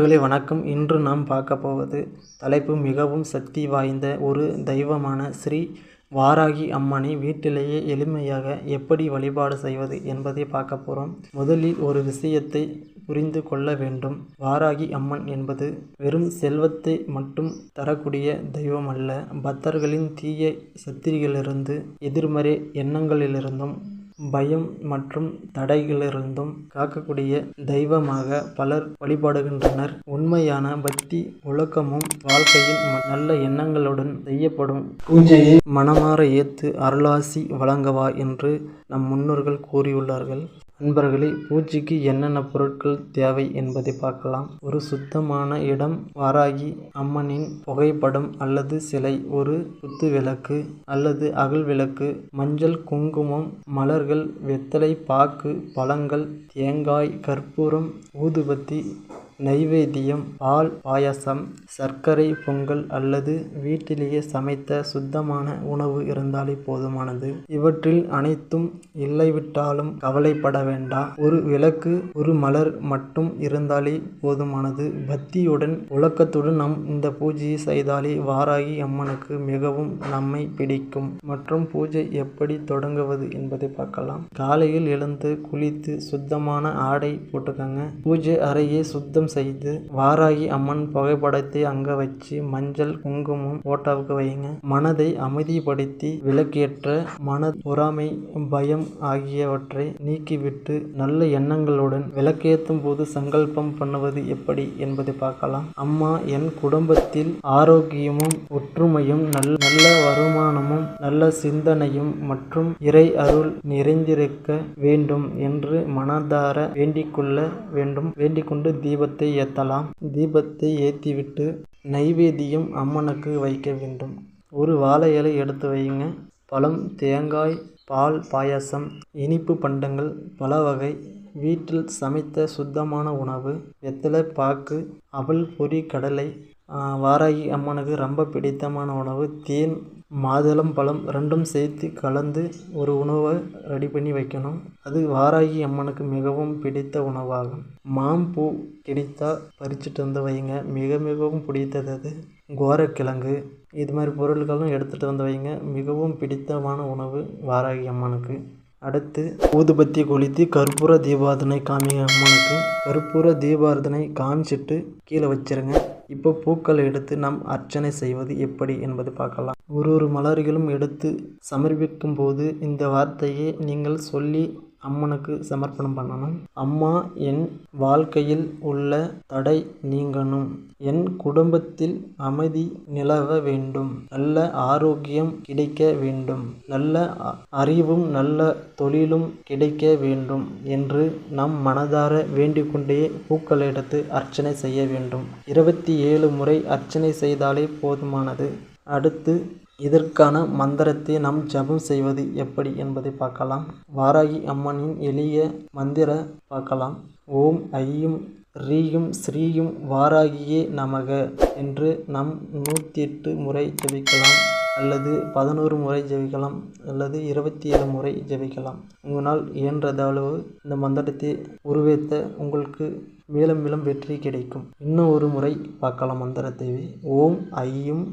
நண்பர்களே வணக்கம். இன்று நாம் பார்க்க போவது தலைப்பு மிகவும் சக்தி வாய்ந்த ஒரு தெய்வமான ஸ்ரீ வாராகி அம்மனை வீட்டிலேயே எளிமையாக எப்படி வழிபாடு செய்வது என்பதை பார்க்க போகிறோம். முதலில் ஒரு விஷயத்தை புரிந்து கொள்ள வேண்டும். வாராகி அம்மன் என்பது வெறும் செல்வத்தை மட்டும் தரக்கூடிய தெய்வம் அல்ல. பக்தர்களின் தீய சக்திகளிலிருந்து, எதிர்மறை எண்ணங்களிலிருந்தும், பயம் மற்றும் தடைகளிலிருந்தும் காக்கக்கூடிய தெய்வமாக பலர் வழிபடுகின்றனர். உண்மையான பக்தி ஒழுக்கமும் வாழ்க்கையின் நல்ல எண்ணங்களுடன் செய்யப்படும் பூஜையை மனமாற ஏத்து அருளாசி வழங்கவா என்று நம் முன்னோர்கள் கூறியுள்ளார்கள். நண்பர்களே, பூஜைக்கு என்னென்ன பொருட்கள் தேவை என்பதை பார்க்கலாம். ஒரு சுத்தமான இடம், வாராகி அம்மனின் புகைப்படம் அல்லது சிலை, ஒரு குத்து விளக்கு அல்லது அகல் விளக்கு, மஞ்சள், குங்குமம், மலர்கள், வெத்தலை பாக்கு, பழங்கள், தேங்காய், கற்பூரம், ஊதுபத்தி, நைவேத்தியம், பால் பாயாசம், சர்க்கரை பொங்கல் அல்லது வீட்டிலேயே சமைத்த சுத்தமான உணவு இருந்தாலே போதுமானது. இவற்றில் அனைத்தும் இல்லைவிட்டாலும் கவலைப்பட வேண்டாம். ஒரு விளக்கு, ஒரு மலர் மட்டும் இருந்தாலே போதுமானது. பக்தியுடன் ஒழுக்கத்துடன் நாம் இந்த பூஜையை செய்தாலே வாராகி அம்மனுக்கு மிகவும் நம்மை பிடிக்கும். மற்றும் பூஜை எப்படி தொடங்குவது என்பதை பார்க்கலாம். காலையில் எழுந்து குளித்து சுத்தமான ஆடை போட்டுக்கங்க. பூஜை அறையை சுத்தம் செய்து வாராகி அம்மன் புகைப்படத்தை அங்க வச்சு மஞ்சள், குங்குமம் போட்டோவுக்கு வைங்க. மனதை அமைதிப்படுத்தி விளக்கேற்ற மன பொறாமை, பயம் ஆகியவற்றை நீக்கிவிட்டு நல்ல எண்ணங்களுடன் விளக்கேற்றும் போது சங்கல்பம் பண்ணுவது எப்படி என்பதை பார்க்கலாம். அம்மா, என் குடும்பத்தில் ஆரோக்கியமும் ஒற்றுமையும் நல்ல வருமானமும் நல்ல சிந்தனையும் மற்றும் இறை அருள் நிறைந்திருக்க வேண்டும் என்று மனதார வேண்டிக்கொண்டு தீபத்தை ஏற்றலாம். தீபத்தை ஏற்றிவிட்டு நைவேத்தியம் அம்மனுக்கு வைக்க வேண்டும். ஒரு வாழை இலை எடுத்து வைங்க. பழம், தேங்காய், பால் பாயாசம், இனிப்பு பண்டங்கள், பல வகை, வீட்டில் சமைத்த சுத்தமான உணவு, வெத்தலை பாக்கு, அவல் பொரி, கடலை. வாராகி அம்மனுக்கு ரொம்ப பிடித்தமான உணவு தேன், மாதுளம் பழம் ரெண்டும் சேர்த்து கலந்து ஒரு உணவை ரெடி பண்ணி வைக்கணும். அது வாராகி அம்மனுக்கு மிகவும் பிடித்த உணவாகும். மாம்பூ கிடைத்தா பறிச்சுட்டு வந்து வைங்க. மிகவும் பிடித்தது அது. கோரக்கிழங்கு, இது மாதிரி பொருட்களும் எடுத்துகிட்டு வந்து வைங்க. மிகவும் பிடித்தமான உணவு வாராகி அம்மனுக்கு. அடுத்து ஊதுபத்தி கொளுத்தி கற்பூர தீபாரதனை காமிங்க அம்மனுக்கு. கற்பூர தீபாரதனை காமிச்சிட்டு கீழே வச்சிருங்க. இப்போ பூக்கள் எடுத்து நாம் அர்ச்சனை செய்வது எப்படி என்பது பார்க்கலாம். ஒரு மலர்களும் எடுத்து சமர்ப்பிக்கும் போது இந்த வார்த்தையை நீங்கள் சொல்லி அம்மனுக்கு சமர்ப்பணம் பண்ணணும். அம்மா, என் வாழ்க்கையில் உள்ள தடை நீங்கணும். என் குடும்பத்தில் அமைதி நிலவ வேண்டும். நல்ல ஆரோக்கியம் கிடைக்க வேண்டும். நல்ல அறிவும் நல்ல தொழிலும் கிடைக்க வேண்டும் என்று நம் மனதார வேண்டிக்கொண்டே பூக்கள் எடுத்து அர்ச்சனை செய்ய வேண்டும். 27 முறை அர்ச்சனை செய்தாலே போதுமானது. அடுத்து இதற்கான மந்திரத்தை நாம் ஜபம் செய்வது எப்படி என்பதை பார்க்கலாம். வாராகி அம்மனின் எளிய மந்திர பார்க்கலாம். ஓம் ஐயும் ரீயும் ஸ்ரீயும் வாராகியே நமக என்று நாம் 108 முறை ஜபிக்கலாம், அல்லது 11 முறை ஜபிக்கலாம், அல்லது 27 முறை ஜபிக்கலாம். உங்களால் இயன்றத அளவு இந்த மந்திரத்தை உருவேற்ற உங்களுக்கு மேலும் வெற்றி கிடைக்கும். இன்னும் ஒரு முறை பார்க்கலாம் மந்திரத்தை. ஓம் ஐயும்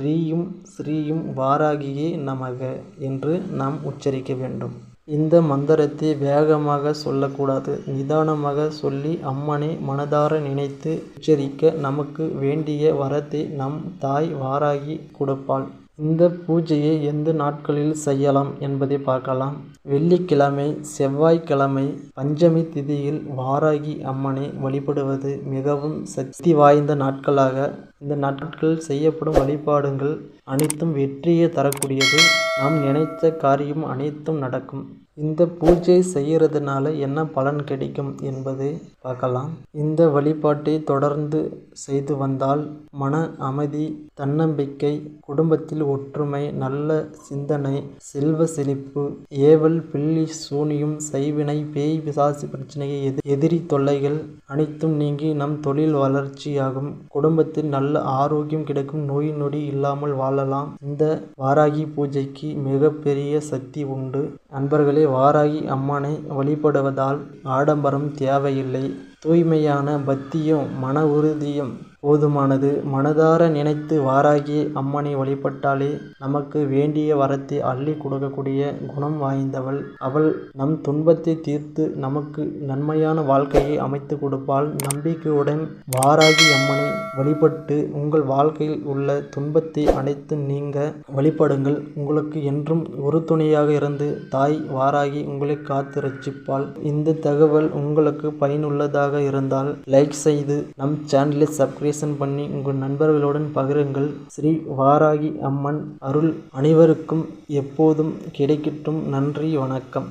ரீயும் ஸ்ரீயும் வாராகியே நமக என்று நாம் உச்சரிக்க வேண்டும். இந்த மந்திரத்தை வேகமாக சொல்லக்கூடாது. நிதானமாக சொல்லி அம்மனை மனதார நினைத்து உச்சரிக்க நமக்கு வேண்டிய வரத்தை நம் தாய் வாராகி கொடுப்பாள். இந்த பூஜையை எந்த நாட்களில் செய்யலாம் என்பதை பார்க்கலாம். வெள்ளிக்கிழமை, செவ்வாய்க்கிழமை, பஞ்சமி திதியில் வாராகி அம்மனை வழிபடுவது மிகவும் சக்தி வாய்ந்த நாட்களாக. இந்த நாட்களில் செய்யப்படும் வழிபாடுகள் அனைத்தும் வெற்றியை தரக்கூடியது. நாம் நினைத்த காரியம் அனைத்தும் நடக்கும். இந்த பூஜை செய்கிறதுனால என்ன பலன் கிடைக்கும் என்பதை பார்க்கலாம். இந்த வழிபாட்டை தொடர்ந்து செய்து வந்தால் மன அமைதி, தன்னம்பிக்கை, குடும்பத்தில் ஒற்றுமை, நல்ல சிந்தனை, செல்வ செழிப்பு, ஏவல், பில்லி சூனியம், செய்வினை, பேய் பிசாசு பிரச்சனை, எதிரி தொல்லைகள் அனைத்தும் நீங்கி நம் தொழில் வளர்ச்சியாகும். குடும்பத்தில் நல்ல ஆரோக்கியம் கிடைக்கும். நோய் நொடி இல்லாமல் வாழலாம். இந்த வாராகி பூஜைக்கு மிகப்பெரிய சக்தி உண்டு. நண்பர்களே, வாராகி அம்மனை வழிபடுவதால் ஆடம்பரம் தேவையில்லை. தூய்மையான பக்தியும் மன உறுதியும் போதுமானது. மனதார நினைத்து வாராகி அம்மனை வழிபட்டாலே நமக்கு வேண்டிய வரத்தை அள்ளி கொடுக்கக்கூடிய குணம் வாய்ந்தவள் அவள். நம் துன்பத்தை தீர்த்து நமக்கு நன்மையான வாழ்க்கையை அமைத்து கொடுப்பாள். நம்பிக்கையுடன் வாராகி அம்மனை வழிபட்டு உங்கள் வாழ்க்கையில் உள்ள துன்பத்தை அனைத்து நீங்க வழிபடுங்கள். உங்களுக்கு என்றும் ஒரு துணையாக இருந்து தாய் வாராகி உங்களை காத்து ரட்சிப்பாள். இந்த தகவல் உங்களுக்கு பயனுள்ளதாக இருந்தால் லைக் செய்து நம் சேனலை சப்ஸ்கிரைப் பண்ணி உங்கள் நண்பர்களுடன் பகிருங்கள். ஸ்ரீ வாராகி அம்மன் அருள் அனைவருக்கும் எப்போதும் கிடைக்கட்டும். நன்றி, வணக்கம்.